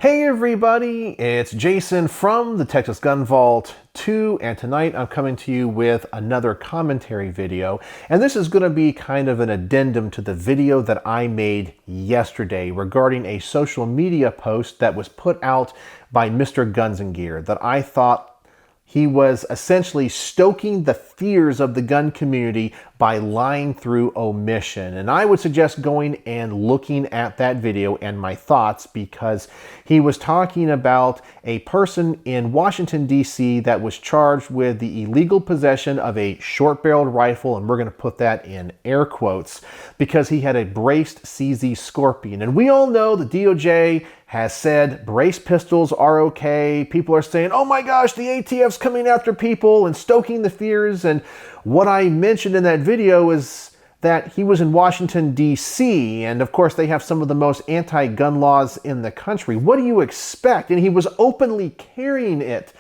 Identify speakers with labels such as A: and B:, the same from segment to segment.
A: Hey everybody, it's Jason from the Texas Gun Vault 2, and tonight I'm coming to you with another commentary video, and this is going to be kind of an addendum to the video that I made yesterday regarding a social media post that was put out by Mr. Guns and Gear that I thought he was essentially stoking the fears of the gun community by lying through omission. And I would suggest going and looking at that video and my thoughts, because he was talking about a person in Washington, D.C. that was charged with the illegal possession of a short-barreled rifle, and we're going to put that in air quotes, because he had a braced CZ Scorpion. And we all know the DOJ has said braced pistols are okay. People are saying, oh my gosh, the ATF's coming after people and stoking the fears. And what I mentioned in that video is that he was in Washington, D.C., and of course they have some of the most anti-gun laws in the country. What do you expect? And he was openly carrying it.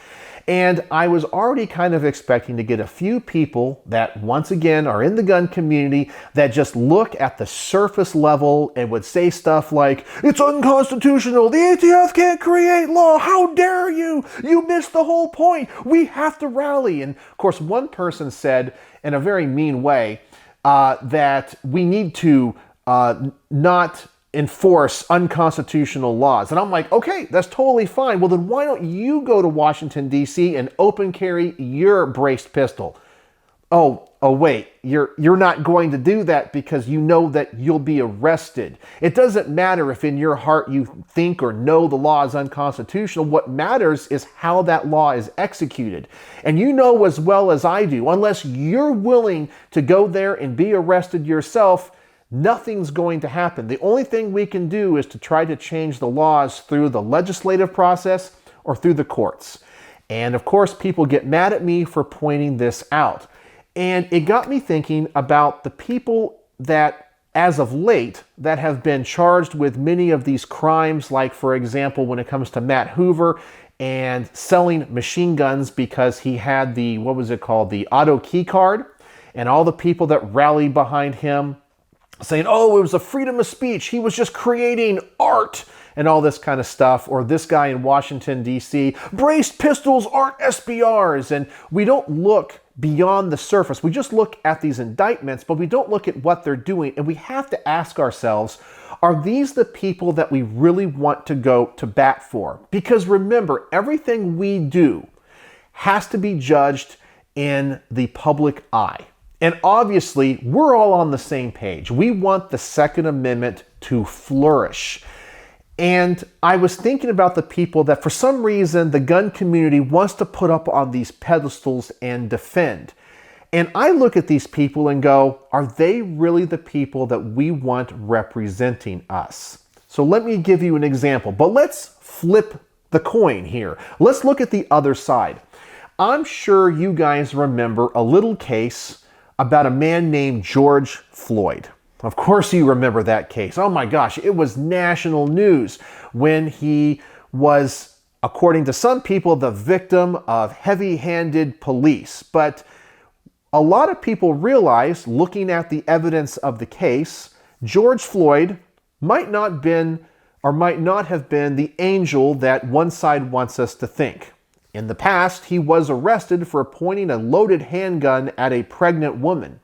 A: And I was already kind of expecting to get a few people that, once again, are in the gun community that just look at the surface level and would say stuff like, it's unconstitutional, the ATF can't create law, how dare you, you missed the whole point, we have to rally. And of course, one person said, in a very mean way, that we need to not enforce unconstitutional laws. And I'm like, okay, that's totally fine. Well, then why don't you go to Washington, D.C. and open carry your braced pistol? Oh, wait, you're not going to do that because you know that you'll be arrested. It doesn't matter if in your heart you think or know the law is unconstitutional. What matters is how that law is executed. And you know as well as I do, unless you're willing to go there and be arrested yourself, nothing's going to happen. The only thing we can do is to try to change the laws through the legislative process or through the courts. And of course, people get mad at me for pointing this out. And it got me thinking about the people that, as of late, that have been charged with many of these crimes, like, for example, when it comes to Matt Hoover and selling machine guns because he had the, what was it called, the auto key card, and all the people that rallied behind him saying, oh, it was a freedom of speech, he was just creating art and all this kind of stuff. Or this guy in Washington, D.C., braced pistols aren't SBRs. And we don't look beyond the surface. We just look at these indictments, but we don't look at what they're doing. And we have to ask ourselves, are these the people that we really want to go to bat for? Because remember, everything we do has to be judged in the public eye. And obviously, we're all on the same page. We want the Second Amendment to flourish. And I was thinking about the people that, for some reason, the gun community wants to put up on these pedestals and defend. And I look at these people and go, are they really the people that we want representing us? So let me give you an example. But let's flip the coin here. Let's look at the other side. I'm sure you guys remember a little case about a man named George Floyd. Of course you remember that case. Oh my gosh, it was national news when he was, according to some people, the victim of heavy-handed police. But a lot of people realize, looking at the evidence of the case, George Floyd might not have been the angel that one side wants us to think. In the past, he was arrested for pointing a loaded handgun at a pregnant woman.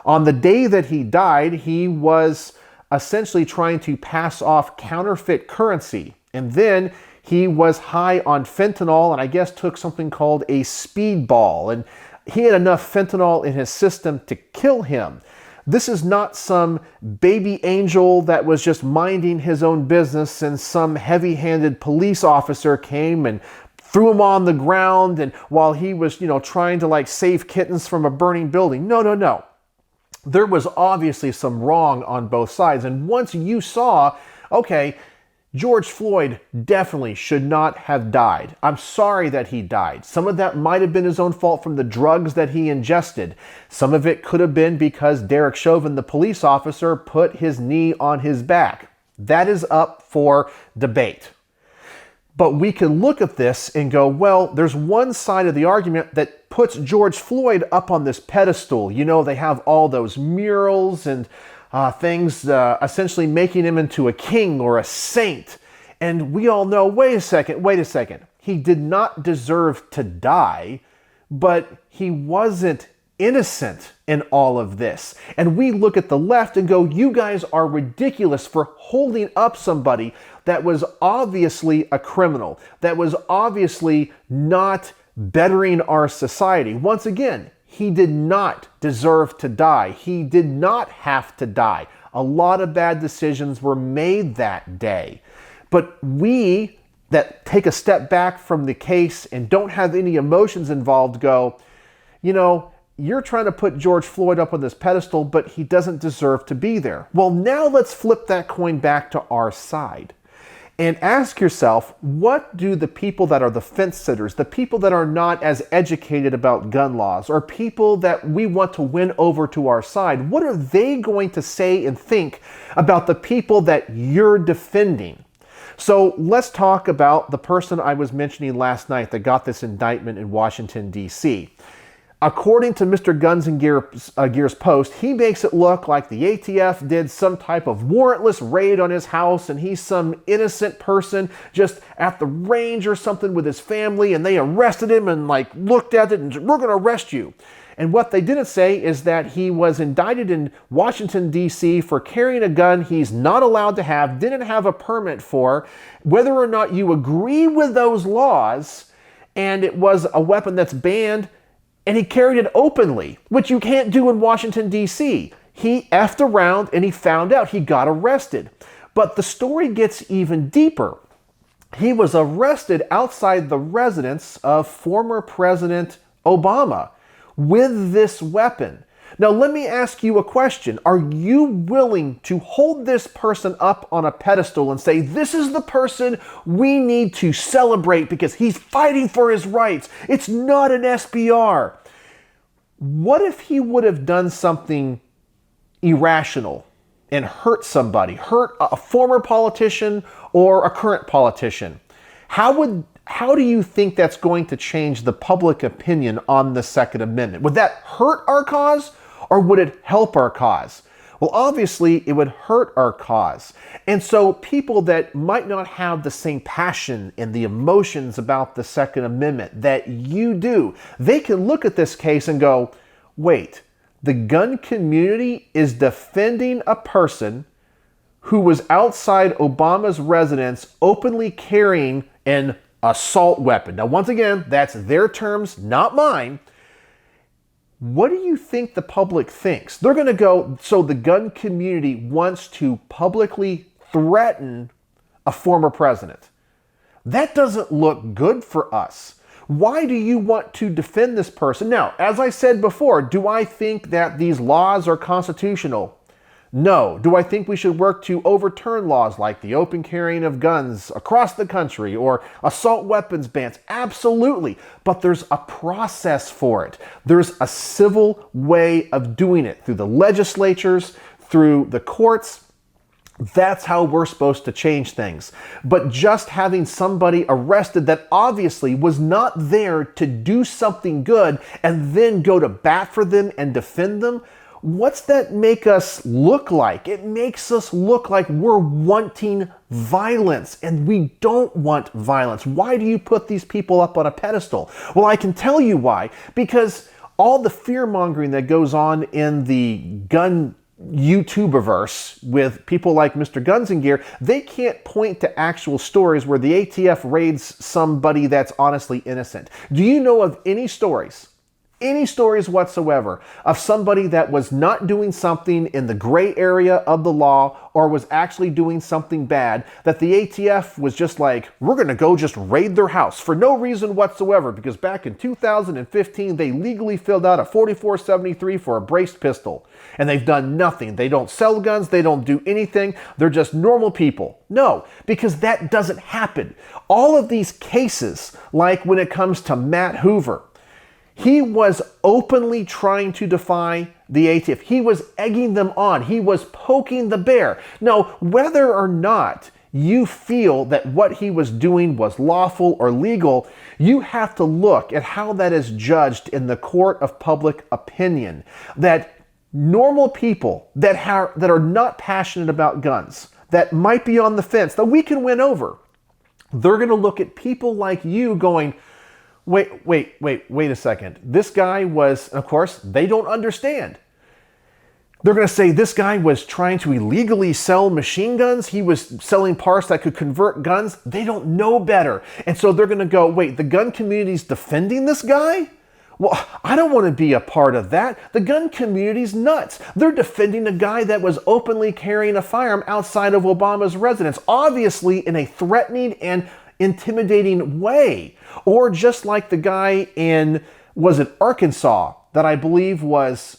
A: On the day that he died, he was essentially trying to pass off counterfeit currency. And then he was high on fentanyl and I guess took something called a speedball. And he had enough fentanyl in his system to kill him. This is not some baby angel that was just minding his own business and some heavy-handed police officer came and threw him on the ground, and while he was, trying to save kittens from a burning building. No. There was obviously some wrong on both sides. And once you saw, okay, George Floyd definitely should not have died. I'm sorry that he died. Some of that might have been his own fault from the drugs that he ingested. Some of it could have been because Derek Chauvin, the police officer, put his knee on his back. That is up for debate. But we can look at this and go, well, there's one side of the argument that puts George Floyd up on this pedestal. They have all those murals and things essentially making him into a king or a saint. And we all know, wait a second. He did not deserve to die, but he wasn't innocent in all of this. And we look at the left and go, you guys are ridiculous for holding up somebody that was obviously a criminal, that was obviously not bettering our society. Once again, he did not deserve to die. He did not have to die. A lot of bad decisions were made that day. But we that take a step back from the case and don't have any emotions involved go, you know, you're trying to put George Floyd up on this pedestal, but he doesn't deserve to be there. Well, now let's flip that coin back to our side and ask yourself, what do the people that are the fence sitters, the people that are not as educated about gun laws, or people that we want to win over to our side, what are they going to say and think about the people that you're defending? So let's talk about the person I was mentioning last night that got this indictment in Washington, D.C. According to Mr. Guns and Gear's post, he makes it look like the ATF did some type of warrantless raid on his house and he's some innocent person just at the range or something with his family, and they arrested him and like looked at it and we're going to arrest you. And what they didn't say is that he was indicted in Washington, D.C. for carrying a gun he's not allowed to have, didn't have a permit for, whether or not you agree with those laws, and it was a weapon that's banned, and he carried it openly, which you can't do in Washington, D.C. He effed around and he found out. He got arrested. But the story gets even deeper. He was arrested outside the residence of former President Obama with this weapon. Now, let me ask you a question. Are you willing to hold this person up on a pedestal and say, this is the person we need to celebrate because he's fighting for his rights? It's not an SBR. What if he would have done something irrational and hurt somebody, hurt a former politician or a current politician? How do you think that's going to change the public opinion on the Second Amendment? Would that hurt our cause or would it help our cause? Well, obviously, it would hurt our cause. And so people that might not have the same passion and the emotions about the Second Amendment that you do, they can look at this case and go, wait, the gun community is defending a person who was outside Obama's residence openly carrying an assault weapon. Now, once again, that's their terms, not mine. What do you think the public thinks? They're going to go, so the gun community wants to publicly threaten a former president. That doesn't look good for us. Why do you want to defend this person? Now, as I said before, do I think that these laws are constitutional? No. Do I think we should work to overturn laws like the open carrying of guns across the country or assault weapons bans? Absolutely. But there's a process for it. There's a civil way of doing it through the legislatures, through the courts. That's how we're supposed to change things. But just having somebody arrested that obviously was not there to do something good and then go to bat for them and defend them, what's that make us look like? It makes us look like we're wanting violence, and we don't want violence. Why do you put these people up on a pedestal? Well, I can tell you why. Because all the fear-mongering that goes on in the gun YouTuberverse with people like Mr. Guns and Gear, they can't point to actual stories where the ATF raids somebody that's honestly innocent. Do you know of any stories whatsoever of somebody that was not doing something in the gray area of the law or was actually doing something bad that the ATF was just like, we're going to go just raid their house for no reason whatsoever, because back in 2015 they legally filled out a 4473 for a braced pistol and they've done nothing. They don't sell guns, they don't do anything, they're just normal people. No, because that doesn't happen. All of these cases, like when it comes to Matt Hoover, he was openly trying to defy the ATF. He was egging them on. He was poking the bear. Now, whether or not you feel that what he was doing was lawful or legal, you have to look at how that is judged in the court of public opinion. That normal people that are not passionate about guns, that might be on the fence, that we can win over. They're going to look at people like you going, wait a second. This guy was, of course, they don't understand. They're going to say this guy was trying to illegally sell machine guns. He was selling parts that could convert guns. They don't know better. And so they're going to go, wait, the gun community's defending this guy? Well, I don't want to be a part of that. The gun community's nuts. They're defending a guy that was openly carrying a firearm outside of Obama's residence, obviously in a threatening and intimidating way. Or just like the guy in, was it Arkansas, that I believe was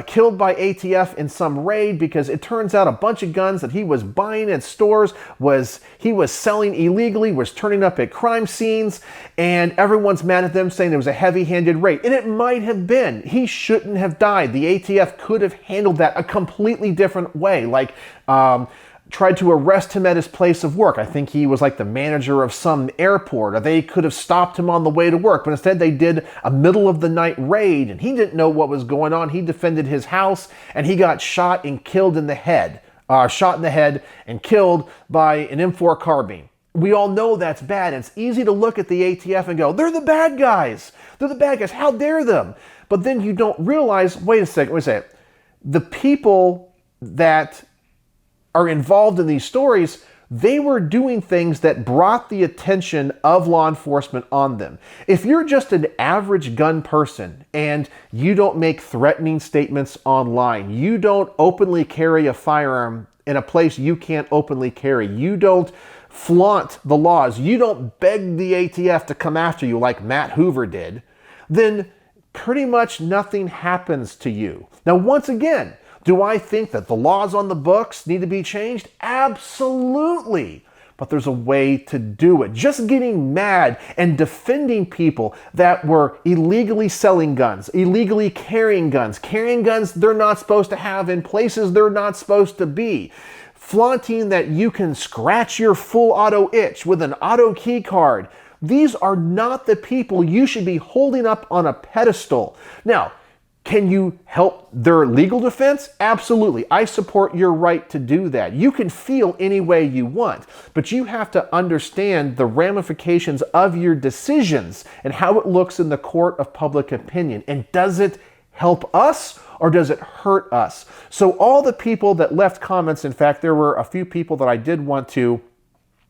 A: killed by ATF in some raid because it turns out a bunch of guns that he was buying at stores he was selling illegally, was turning up at crime scenes, and everyone's mad at them saying it was a heavy-handed raid. And it might have been. He shouldn't have died. The ATF could have handled that a completely different way, like tried to arrest him at his place of work. I think he was like the manager of some airport, or they could have stopped him on the way to work, but instead they did a middle of the night raid and he didn't know what was going on. He defended his house and he got shot and killed in the head, and killed by an M4 carbine. We all know that's bad. It's easy to look at the ATF and go, they're the bad guys. They're the bad guys. How dare them? But then you don't realize, wait a second. The people that are involved in these stories, they were doing things that brought the attention of law enforcement on them. If you're just an average gun person and you don't make threatening statements online, you don't openly carry a firearm in a place you can't openly carry, you don't flaunt the laws, you don't beg the ATF to come after you like Matt Hoover did, then pretty much nothing happens to you. Now, once again, do I think that the laws on the books need to be changed? Absolutely. But there's a way to do it. Just getting mad and defending people that were illegally selling guns, illegally carrying guns they're not supposed to have in places they're not supposed to be, flaunting that you can scratch your full auto itch with an auto key card. These are not the people you should be holding up on a pedestal. Now, can you help their legal defense? Absolutely. I support your right to do that. You can feel any way you want, but you have to understand the ramifications of your decisions and how it looks in the court of public opinion. And does it help us or does it hurt us? So all the people that left comments, in fact, there were a few people that I did want to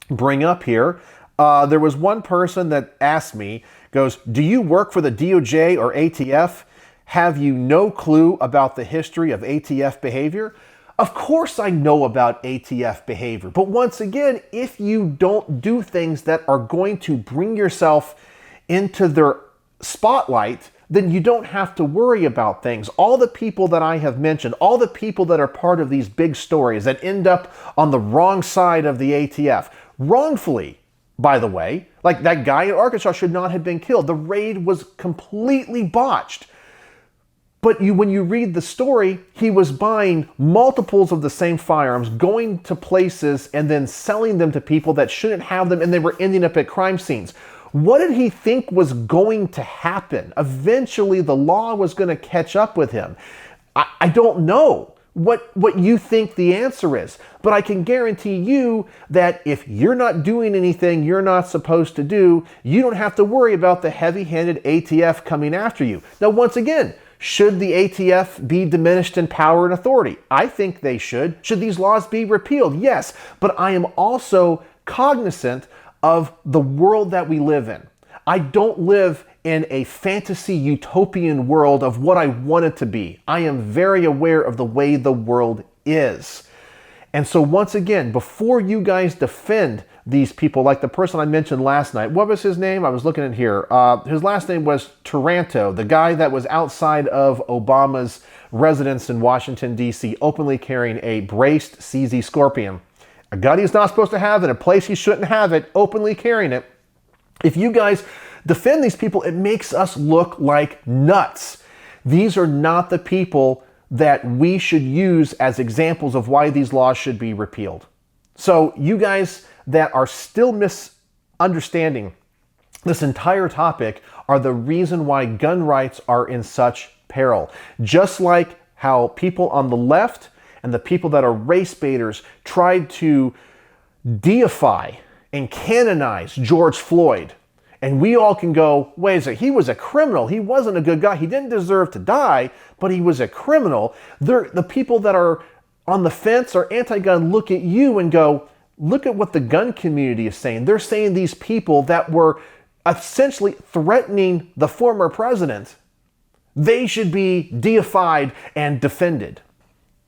A: bring up here. There was one person that asked me, goes, do you work for the DOJ or ATF? Have you no clue about the history of ATF behavior? Of course I know about ATF behavior, but once again, if you don't do things that are going to bring yourself into their spotlight, then you don't have to worry about things. All the people that I have mentioned, all the people that are part of these big stories that end up on the wrong side of the ATF, wrongfully, by the way, like that guy in Arkansas should not have been killed. The raid was completely botched. But when you read the story, he was buying multiples of the same firearms, going to places and then selling them to people that shouldn't have them, and they were ending up at crime scenes. What did he think was going to happen? Eventually, the law was going to catch up with him. I don't know what you think the answer is, but I can guarantee you that if you're not doing anything you're not supposed to do, you don't have to worry about the heavy-handed ATF coming after you. Now, once again, should the ATF be diminished in power and authority? I think they should. Should these laws be repealed? Yes. But I am also cognizant of the world that we live in. I don't live in a fantasy utopian world of what I want it to be. I am very aware of the way the world is. And so once again, before you guys defend these people, like the person I mentioned last night, what was his name? I was looking at here. His last name was Taranto, the guy that was outside of Obama's residence in Washington, D.C., openly carrying a braced CZ Scorpion. A gun he's not supposed to have in a place he shouldn't have it, openly carrying it. If you guys defend these people, it makes us look like nuts. These are not the people that we should use as examples of why these laws should be repealed. So you guys that are still misunderstanding this entire topic are the reason why gun rights are in such peril. Just like how people on the left and the people that are race baiters tried to deify and canonize George Floyd, and we all can go, wait a second, he was a criminal. He wasn't a good guy. He didn't deserve to die, but he was a criminal. The people that are on the fence or anti-gun look at you and go, look at what the gun community is saying. They're saying these people that were essentially threatening the former president, they should be deified and defended.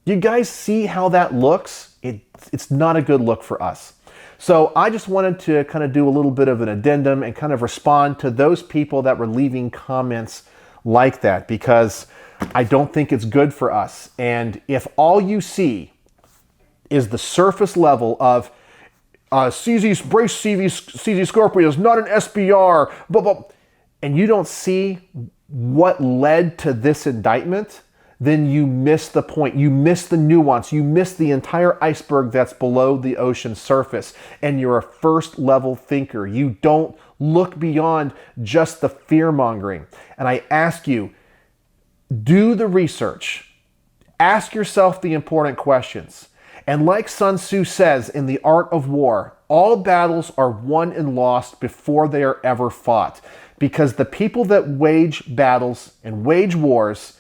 A: You guys see how that looks? It's not a good look for us. So I just wanted to kind of do a little bit of an addendum and kind of respond to those people that were leaving comments like that, because I don't think it's good for us. And if all you see is the surface level of CZ Scorpio is not an SBR, and you don't see what led to this indictment, then you miss the point. You miss the nuance. You miss the entire iceberg that's below the ocean surface. And you're a first level thinker. You don't look beyond just the fear mongering. And I ask you, do the research. Ask yourself the important questions. And like Sun Tzu says in The Art of War, all battles are won and lost before they are ever fought. Because the people that wage battles and wage wars,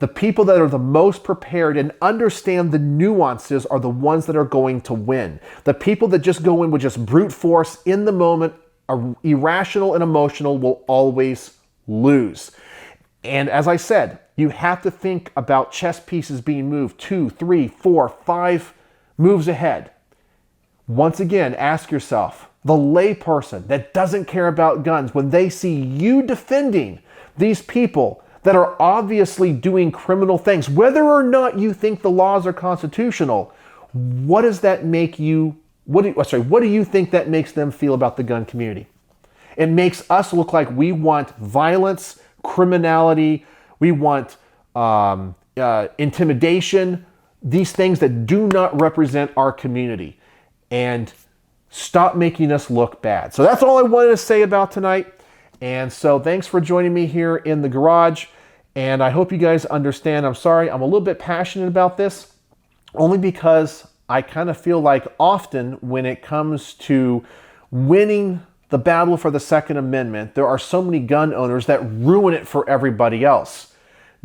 A: the people that are the most prepared and understand the nuances are the ones that are going to win. The people that just go in with just brute force in the moment, are irrational and emotional, will always lose. And as I said, you have to think about chess pieces being moved 2, 3, 4, 5 moves ahead. Once again, ask yourself, the layperson that doesn't care about guns, when they see you defending these people that are obviously doing criminal things, whether or not you think the laws are constitutional, what does that make you, what do you think that makes them feel about the gun community? It makes us look like we want violence, criminality, we want intimidation, these things that do not represent our community. And stop making us look bad. So that's all I wanted to say about tonight. And so thanks for joining me here in the garage. And I hope you guys understand. I'm sorry, I'm a little bit passionate about this, only because I kind of feel like often when it comes to winning the battle for the Second Amendment, there are so many gun owners that ruin it for everybody else.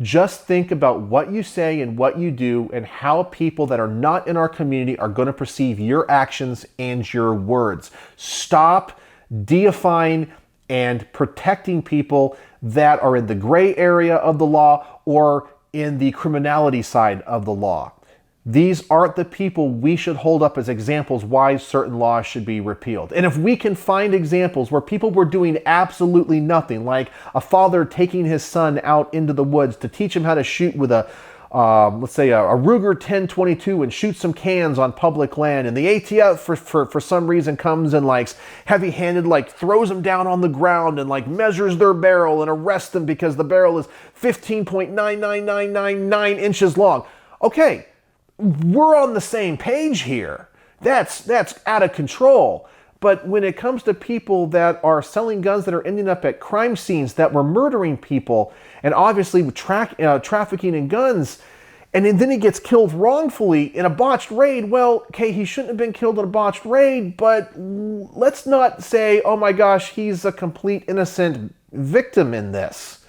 A: Just think about what you say and what you do and how people that are not in our community are going to perceive your actions and your words. Stop deifying and protecting people that are in the gray area of the law or in the criminality side of the law. These aren't the people we should hold up as examples why certain laws should be repealed. And if we can find examples where people were doing absolutely nothing, like a father taking his son out into the woods to teach him how to shoot with a, let's say a Ruger 1022 and shoot some cans on public land, and the ATF for some reason comes and like heavy-handed like throws them down on the ground and like measures their barrel and arrests them because the barrel is 15.99999 inches long. Okay, we're on the same page here. That's out of control. But when it comes to people that are selling guns that are ending up at crime scenes, that were murdering people, and obviously trafficking in guns, and then he gets killed wrongfully in a botched raid, well, okay, he shouldn't have been killed in a botched raid, but let's not say, oh my gosh, he's a complete innocent victim in this.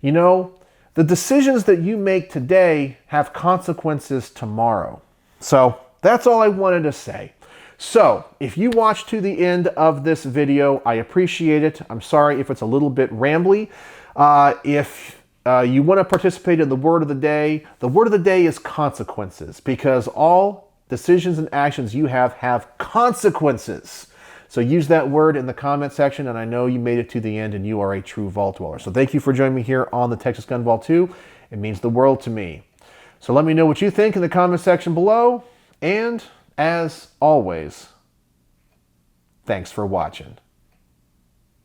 A: You know, the decisions that you make today have consequences tomorrow. So that's all I wanted to say. So if you watched to the end of this video, I appreciate it. I'm sorry if it's a little bit rambly. If you want to participate in the word of the day is consequences, because all decisions and actions you have consequences. So use that word in the comment section, and I know you made it to the end and you are a true vault dweller. So thank you for joining me here on the Texas Gun Vault 2. It means the world to me. So let me know what you think in the comment section below. And as always, thanks for watching.